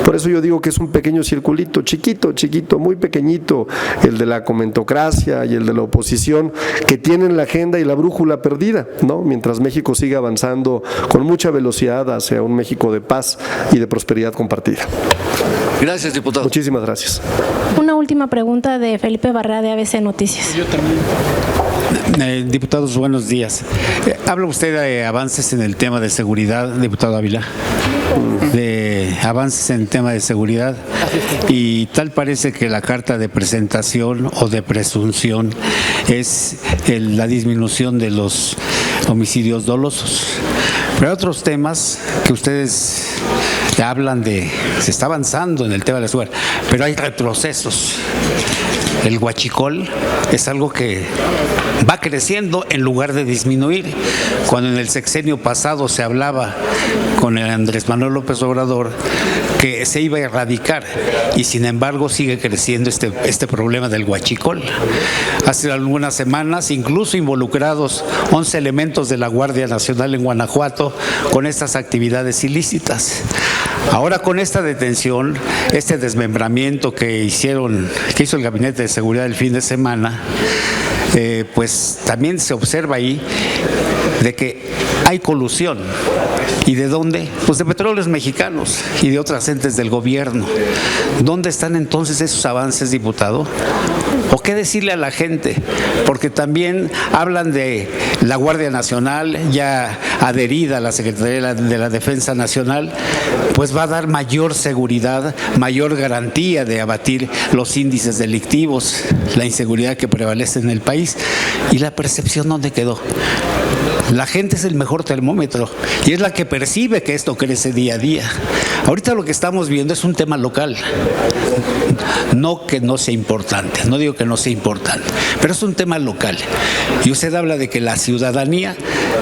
Por eso yo digo que es un pequeño circulito, chiquito, muy pequeñito, el de la comentocracia y el de la oposición, que tienen la agenda y la brújula perdida, ¿no? Mientras México sigue avanzando con mucha velocidad hacia un México de paz y de prosperidad compartida. Gracias, diputado. Muchísimas gracias. Una última pregunta de Felipe Barrera de ABC Noticias. Yo también. Diputados, buenos días. Habla usted de avances en el tema de seguridad, diputado Ávila, de avances en el tema de seguridad, y tal parece que la carta de presentación o de presunción es la disminución de los homicidios dolosos. Pero hay otros temas que ustedes hablan de, se está avanzando en el tema de la seguridad, pero hay retrocesos. el huachicol es algo que va creciendo en lugar de disminuir. Cuando en el sexenio pasado se hablaba con el Andrés Manuel López Obrador que se iba a erradicar, y sin embargo sigue creciendo este problema del huachicol. Hace algunas semanas, incluso involucrados 11 elementos de la Guardia Nacional en Guanajuato con estas actividades ilícitas. Ahora, con esta detención, este desmembramiento que hizo el Gabinete de Seguridad el fin de semana, pues también se observa ahí de que hay colusión. ¿Y de dónde? Pues de Petróleos Mexicanos y de otras entes del gobierno. ¿Dónde están entonces esos avances, diputado? ¿O qué decirle a la gente? Porque también hablan de la Guardia Nacional, ya adherida a la Secretaría de la Defensa Nacional, pues va a dar mayor seguridad, mayor garantía de abatir los índices delictivos, la inseguridad que prevalece en el país. ¿Y la percepción dónde quedó? La gente es el mejor termómetro y es la que percibe que esto crece día a día. Ahorita lo que estamos viendo es un tema local, no que no sea importante, no digo que no sea importante, pero es un tema local. Y usted habla de que la ciudadanía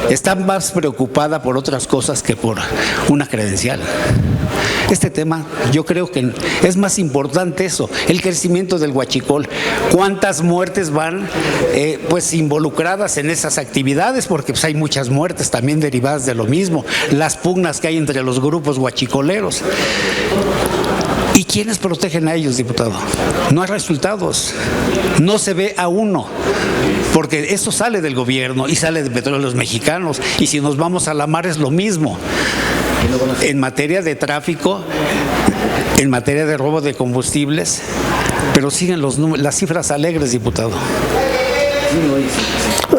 está más preocupada por otras cosas que por una credencial. Este tema, yo creo que es más importante eso, el crecimiento del huachicol. ¿Cuántas muertes van pues involucradas en esas actividades? Porque pues, hay muchas muertes también derivadas de lo mismo, las pugnas que hay entre los grupos huachicoleros. ¿Y quiénes protegen a ellos, diputado? No hay resultados, no se ve a uno, porque eso sale del gobierno y sale de Petróleos Mexicanos, y si nos vamos a la mar es lo mismo. En materia de tráfico, en materia de robo de combustibles, pero siguen las cifras alegres, diputado.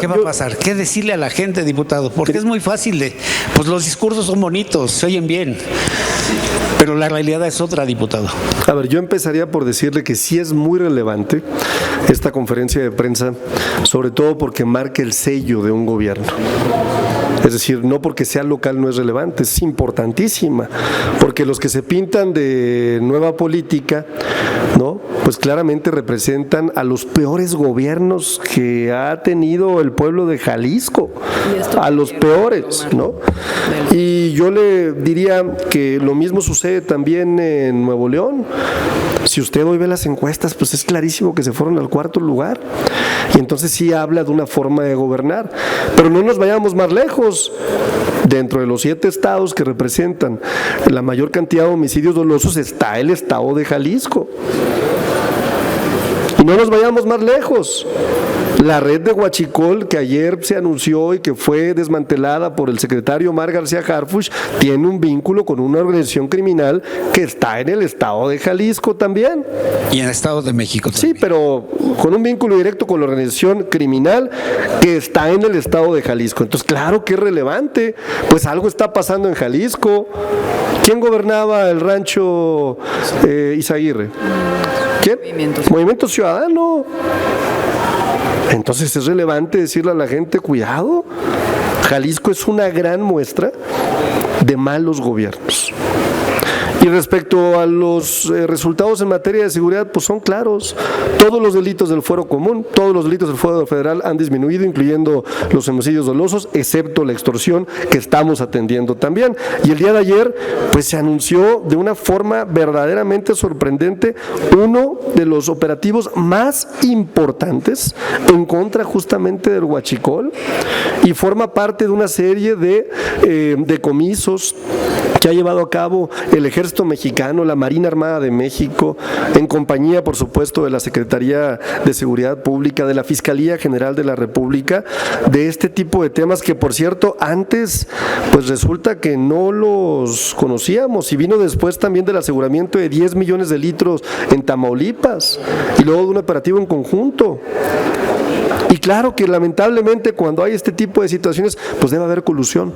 ¿Qué va a pasar? ¿Qué decirle a la gente, diputado? Porque es muy fácil pues los discursos son bonitos, se oyen bien, pero la realidad es otra, diputado. A ver, yo empezaría por decirle que sí es muy relevante esta conferencia de prensa, sobre todo porque marca el sello de un gobierno. Es decir, no porque sea local no es relevante, es importantísima, porque los que se pintan de nueva política, ¿no? Pues claramente representan a los peores gobiernos que ha tenido el pueblo de Jalisco, a los peores, ¿no? Y yo le diría que lo mismo sucede también en Nuevo León. Si usted hoy ve las encuestas, pues es clarísimo que se fueron al cuarto lugar. Y entonces sí habla de una forma de gobernar. Pero no nos vayamos más lejos. Dentro de los 7 estados que representan la mayor cantidad de homicidios dolosos está el estado de Jalisco. Y no nos vayamos más lejos. La red de huachicol que ayer se anunció y que fue desmantelada por el secretario Omar García Harfuch tiene un vínculo con una organización criminal que está en el estado de Jalisco también. Y en el estado de México también. Sí, pero con un vínculo directo con la organización criminal que está en el estado de Jalisco. Entonces, claro que es relevante, pues algo está pasando en Jalisco. ¿Quién gobernaba el rancho Izaguirre? ¿Quién? Movimiento Ciudadano. Entonces es relevante decirle a la gente, cuidado, Jalisco es una gran muestra de malos gobiernos. Y respecto a los resultados en materia de seguridad, pues son claros. Todos los delitos del fuero común, todos los delitos del fuero federal han disminuido, incluyendo los homicidios dolosos, excepto la extorsión que estamos atendiendo también. Y el día de ayer, pues se anunció de una forma verdaderamente sorprendente uno de los operativos más importantes en contra justamente del huachicol, y forma parte de una serie de decomisos que ha llevado a cabo el Ejército Mexicano, la Marina Armada de México, en compañía, por supuesto, de la Secretaría de Seguridad Pública, de la Fiscalía General de la República, de este tipo de temas que, por cierto, antes, pues resulta que no los conocíamos, y vino después también del aseguramiento de 10 millones de litros en Tamaulipas, y luego de un operativo en conjunto. Y claro que lamentablemente cuando hay este tipo de situaciones, pues debe haber colusión.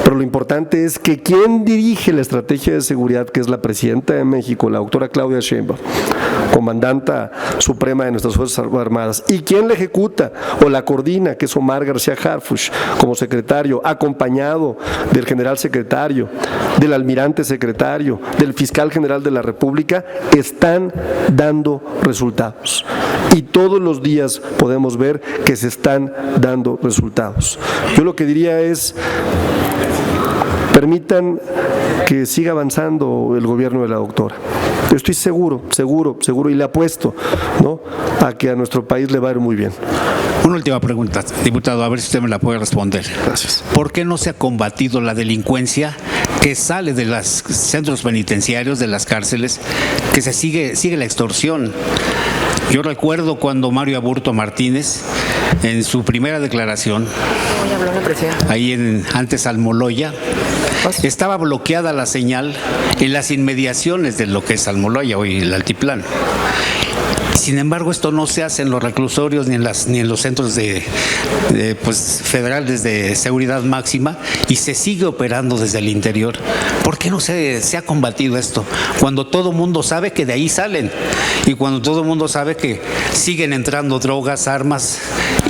Pero lo importante es que quien dirige la estrategia de seguridad, que es la presidenta de México, la doctora Claudia Sheinbaum, comandanta suprema de nuestras Fuerzas Armadas, y quien la ejecuta o la coordina, que es Omar García Harfuch, como secretario, acompañado del general secretario, del almirante secretario, del fiscal general de la República, están dando resultados. y todos los días podemos ver que se están dando resultados. Yo lo que diría es: permitan que siga avanzando el gobierno de la doctora. Yo estoy seguro, y le apuesto, ¿no?, a que a nuestro país le va a ir muy bien. Una última pregunta, diputado, a ver si usted me la puede responder. Gracias. ¿Por qué no se ha combatido la delincuencia que sale de los centros penitenciarios, de las cárceles, que se sigue la extorsión? Yo recuerdo cuando Mario Aburto Martínez, en su primera declaración, ahí antes Almoloya, estaba bloqueada la señal en las inmediaciones de lo que es Almoloya, hoy el altiplano. Sin embargo, esto no se hace en los reclusorios ni en los centros federales de seguridad máxima, y se sigue operando desde el interior. ¿Por qué no se ha combatido esto? Cuando todo el mundo sabe que de ahí salen, y cuando todo el mundo sabe que siguen entrando drogas, armas,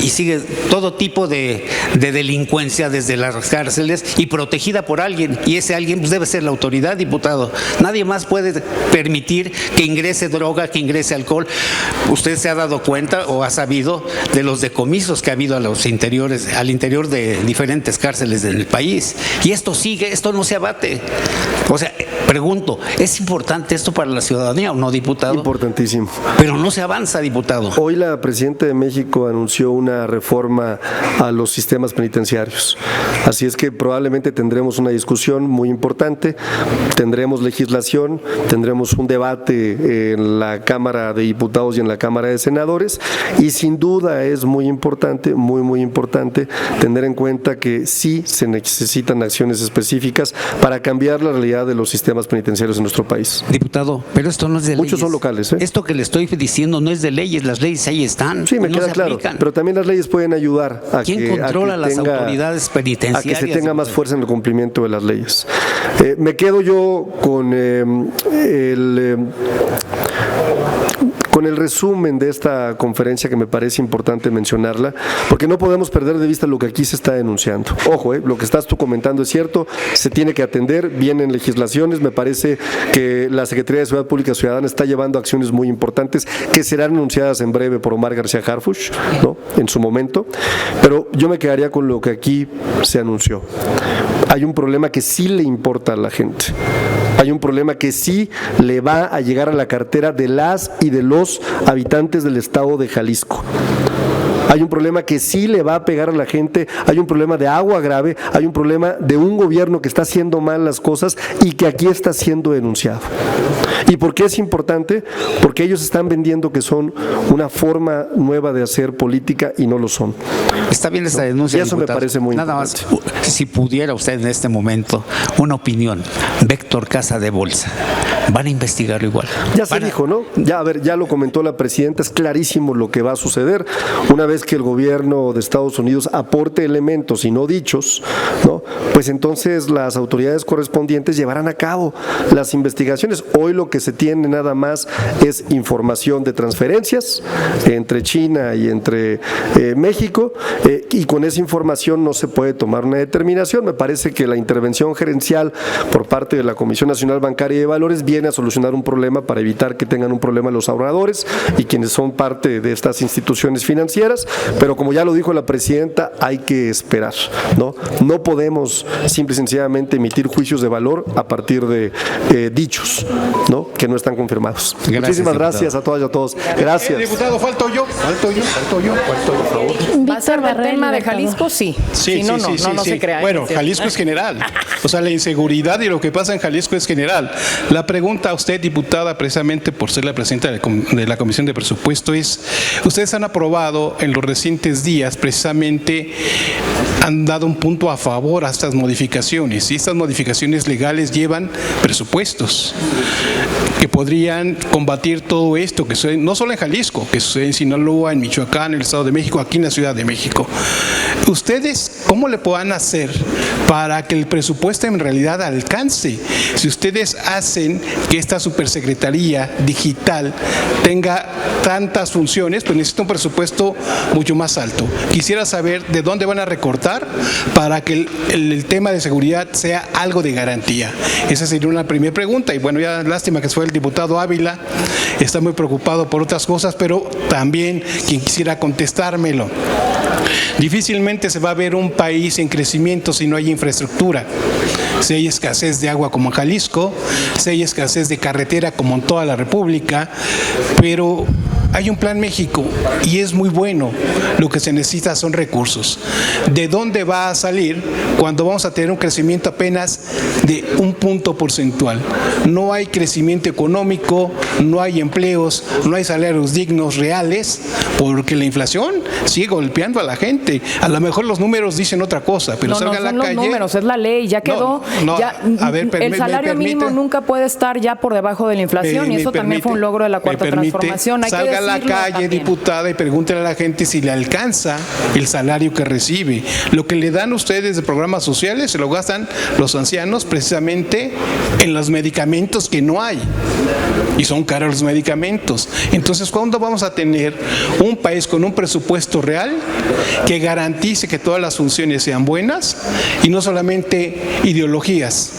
y sigue todo tipo de delincuencia desde las cárceles y protegida por alguien, y ese alguien pues debe ser la autoridad, diputado. Nadie más puede permitir que ingrese droga, que ingrese alcohol. ¿Usted se ha dado cuenta o ha sabido de los decomisos que ha habido al interior de diferentes cárceles del país? Y esto sigue, esto no se abate. O sea, pregunto, ¿es importante esto para la ciudadanía o no, diputado? Importantísimo. Pero no se avanza, diputado. Hoy la presidenta de México anunció una reforma a los sistemas penitenciarios. Así es que probablemente tendremos una discusión muy importante, tendremos legislación, tendremos un debate en la Cámara de Diputados y en la Cámara de Senadores, y sin duda es muy importante, muy importante tener en cuenta que sí se necesitan acciones específicas para cambiar la realidad de los sistemas penitenciarios en nuestro país. Diputado, pero esto no es de leyes. Muchos son locales, ¿eh? Esto que le estoy diciendo no es de leyes, las leyes ahí están. Sí, me queda claro, pero también las leyes pueden ayudar a ¿Quién controla las autoridades penitenciarias? A que se tenga más fuerza en el cumplimiento de las leyes. Me quedo yo con el resumen de esta conferencia, que me parece importante mencionarla, porque no podemos perder de vista lo que aquí se está denunciando. Ojo, lo que estás tú comentando es cierto, se tiene que atender, vienen legislaciones, me parece que la Secretaría de Seguridad Pública Ciudadana está llevando acciones muy importantes que serán anunciadas en breve por Omar García Harfuch, ¿no?, en su momento, pero yo me quedaría con lo que aquí se anunció. Hay un problema que sí le importa a la gente. Hay un problema que sí le va a llegar a la cartera de las y de los habitantes del estado de Jalisco. Hay un problema que sí le va a pegar a la gente, hay un problema de agua grave, hay un problema de un gobierno que está haciendo mal las cosas y que aquí está siendo denunciado. ¿Y por qué es importante? Porque ellos están vendiendo que son una forma nueva de hacer política y no lo son. Está bien esta denuncia, y eso diputado. Me parece muy importante. Nada más, si pudiera usted en este momento una opinión, Héctor Casa de Bolsa, ¿van a investigarlo igual? Ya se dijo, ¿no? Ya lo comentó la presidenta, es clarísimo lo que va a suceder. Una vez que el gobierno de Estados Unidos aporte elementos y no dichos, ¿no?, pues entonces las autoridades correspondientes llevarán a cabo las investigaciones. Hoy lo que se tiene nada más es información de transferencias entre China y entre México, y con esa información no se puede tomar una determinación. Me parece que la intervención gerencial por parte de la Comisión Nacional Bancaria y de Valores viene a solucionar un problema para evitar que tengan un problema los ahorradores y quienes son parte de estas instituciones financieras, pero como ya lo dijo la presidenta, hay que esperar, ¿no? No podemos simple y sencillamente emitir juicios de valor a partir de dichos, ¿no?, que no están confirmados. Muchísimas gracias a todas y a todos. Gracias. Diputado, falto yo, por favor. ¿Va a ser del tema de Jalisco? Sí. Sí, no se crea. Bueno, Jalisco es general. O sea, la inseguridad y lo que pasa en Jalisco es general. La pregunta a usted, diputada, precisamente por ser la presidenta de la Comisión de Presupuesto, es: ustedes han aprobado en los recientes días, precisamente han dado un punto a favor a estas modificaciones, y estas modificaciones legales llevan presupuestos que podrían combatir todo esto que sucede, no solo en Jalisco, que sucede en Sinaloa, en Michoacán, en el Estado de México, aquí en la Ciudad de México. ¿Ustedes ¿cómo le puedan hacer para que el presupuesto en realidad alcance? Si ustedes hacen que esta supersecretaría digital tenga tantas funciones, pues necesita un presupuesto mucho más alto. Quisiera saber de dónde van a recortar para que el tema de seguridad sea algo de garantía. Esa sería una primera pregunta. Y bueno, ya lástima que fue el diputado Ávila, está muy preocupado por otras cosas, pero también quien quisiera contestármelo. Difícilmente se va a ver un país en crecimiento si no hay infraestructura. Si hay escasez de agua como en Jalisco, si hay escasez de carretera como en toda la República, pero hay un Plan México y es muy bueno. Lo que se necesita son recursos. ¿De dónde va a salir cuando vamos a tener un crecimiento apenas de 1 punto porcentual? No hay crecimiento económico, no hay empleos, no hay salarios dignos reales, porque la inflación sigue golpeando a la gente. A lo mejor los números dicen otra cosa, pero salga a la calle. No son los números, es la ley, ya quedó. El salario mínimo nunca puede estar ya por debajo de la inflación, y eso también fue un logro de la Cuarta Transformación. Salga a la calle, diputada, y pregúntele a la gente si le alcanza el salario que recibe. Lo que le dan ustedes de programas sociales se lo gastan los ancianos precisamente en los medicamentos que no hay. Y son caros los medicamentos. Entonces, ¿cuándo vamos a tener un país con un presupuesto real que garantice que todas las funciones sean buenas y no solamente ideologías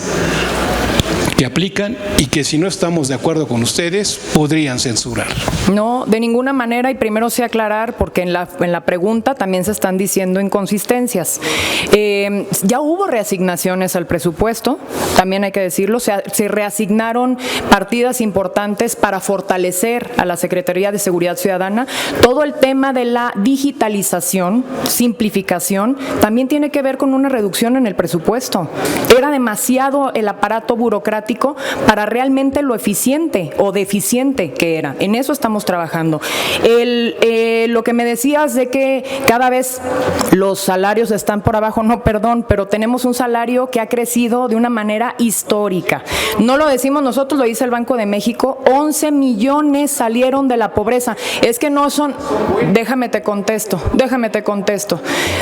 que aplican y que si no estamos de acuerdo con ustedes podrían censurar? No, de ninguna manera, y primero sé aclarar, porque en la pregunta también se están diciendo inconsistencias. Ya hubo reasignaciones al presupuesto, también hay que decirlo, se reasignaron partidas importantes para fortalecer a la Secretaría de Seguridad Ciudadana. Todo el tema de la digitalización, simplificación, también tiene que ver con una reducción en el presupuesto. Era demasiado el aparato burocrático para realmente lo eficiente o deficiente que era. En eso estamos trabajando. Lo que me decías de que cada vez los salarios están por abajo, no, perdón, pero tenemos un salario que ha crecido de una manera histórica. No lo decimos nosotros, lo dice el Banco de México, 11 millones salieron de la pobreza. Es que no son, déjame te contesto.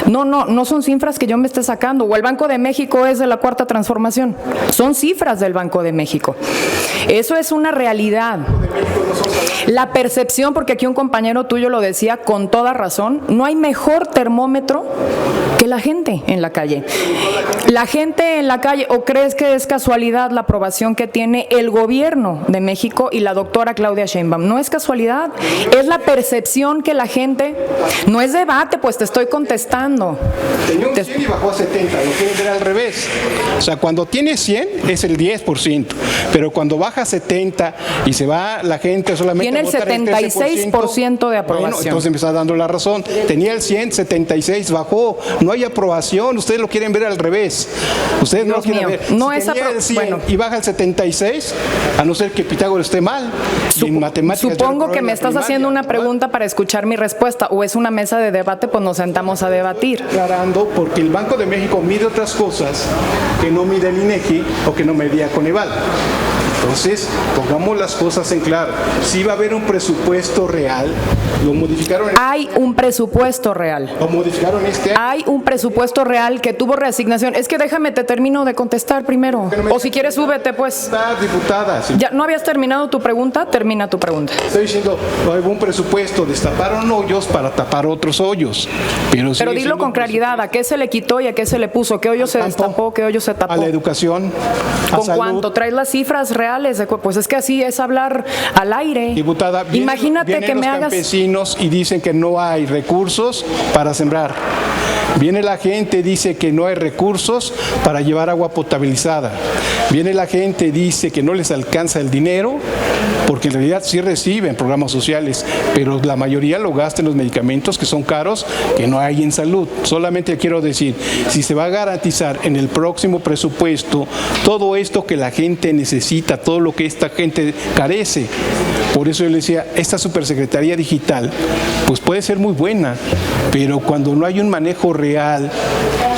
No son cifras que yo me esté sacando, o el Banco de México es de la Cuarta Transformación. Son cifras del Banco de México. Eso es una realidad. La percepción, porque aquí un compañero tuyo lo decía con toda razón, no hay mejor termómetro que la gente en la calle. La gente en la calle, ¿o crees que es casualidad la aprobación que tiene el gobierno de México y la doctora Claudia Sheinbaum? No es casualidad, es la percepción que la gente, no es debate, pues te estoy contestando. Tenía un 100 y bajó a 70, lo quieren ver al revés. O sea, cuando tiene 100 es el 10%, pero cuando baja a 70 y se va la gente solamente tiene el 76% de aprobación. Bueno, entonces me está dando la razón. Tenía el 100, 76, bajó. No hay aprobación, ustedes lo quieren ver al revés. Ustedes no lo quieren ver. No si es tenía el 100 y baja el 76, a no ser que Pitágoras esté mal. Supongo que me estás haciendo una pregunta para escuchar mi respuesta, o es una mesa de debate, pues nos sentamos a debatir. Aclarando, porque el Banco de México mide otras cosas que no mide el INEGI o que no medía Coneval. Entonces, pongamos las cosas en claro. Si va a haber un presupuesto real, lo modificaron. Hay un presupuesto real. Lo modificaron este año. Hay un presupuesto real que tuvo reasignación. Es que déjame, te termino de contestar primero. O si quieres, súbete, pues. Diputada. Sí. ¿Ya no habías terminado tu pregunta? Termina tu pregunta. Estoy diciendo, hay un presupuesto, destaparon hoyos para tapar otros hoyos. Pero dilo con claridad, ¿a qué se le quitó y a qué se le puso? ¿Qué hoyo se destapó? ¿Qué hoyo se tapó? A la educación. ¿Con cuánto? ¿Traes las cifras reales? Pues es que así es hablar al aire. Diputada, imagínate que me hagas. Los campesinos y dicen que no hay recursos para sembrar. Viene la gente, dice que no hay recursos para llevar agua potabilizada. Viene la gente, dice que no les alcanza el dinero, porque en realidad sí reciben programas sociales, pero la mayoría lo gasta en los medicamentos que son caros, que no hay en salud. Solamente quiero decir, si se va a garantizar en el próximo presupuesto todo esto que la gente necesita, todo lo que esta gente carece. Por eso yo le decía, esta supersecretaría digital, pues puede ser muy buena, pero cuando no hay un manejo real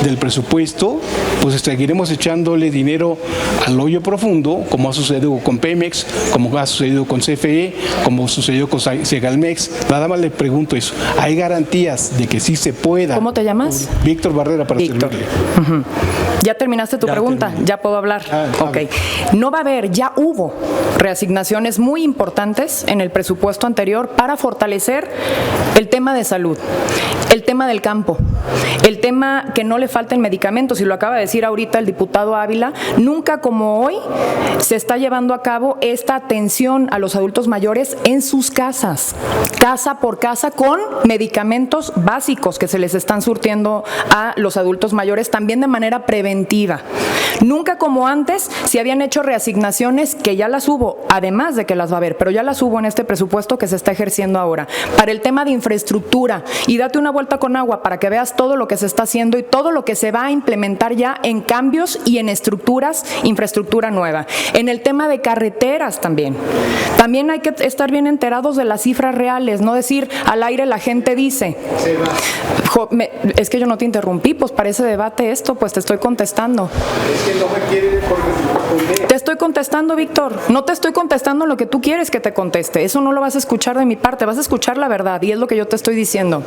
del presupuesto, pues seguiremos echándole dinero al hoyo profundo, como ha sucedido con Pemex, como ha sucedido con CFE, como sucedió con Segalmex. Nada más le pregunto eso. ¿Hay garantías de que sí se pueda? ¿Cómo te llamas? Víctor Barrera, para Víctor. servirle. ¿Ya terminaste tu pregunta? terminé. ¿Ya puedo hablar? Ok. No va a haber, ya hubo reasignaciones muy importantes en el presupuesto anterior para fortalecer el tema de salud, el tema del campo, el tema que no le falten medicamentos, y lo acaba de decir ahorita el diputado Ávila. Nunca como hoy se está llevando a cabo esta atención a los adultos mayores en sus casas, casa por casa, con medicamentos básicos que se les están surtiendo a los adultos mayores, también de manera preventiva. Nunca como antes se habían hecho reasignaciones, que ya las hubo, además de que las va a haber, pero ya las hubo en este presupuesto que se está ejerciendo ahora, para el tema de infraestructura. Y date una vuelta con agua para que veas todo lo que se está haciendo y todo lo que se va a implementar ya en cambios y en estructuras, infraestructura nueva. En el tema de carreteras también. También hay que estar bien enterados de las cifras reales, no decir al aire la gente dice. Es que yo no te interrumpí, pues para ese debate esto, pues te estoy contestando. Te estoy contestando, Víctor. No te estoy contestando lo que tú quieres que te conteste. Eso no lo vas a escuchar de mi parte, vas a escuchar la verdad, y es lo que yo te estoy diciendo.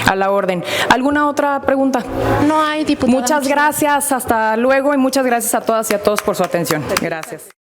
A la orden. ¿Alguna otra pregunta? No hay, diputada. Muchas gracias, hasta luego, y muchas gracias a todas y a todos por su atención. Gracias.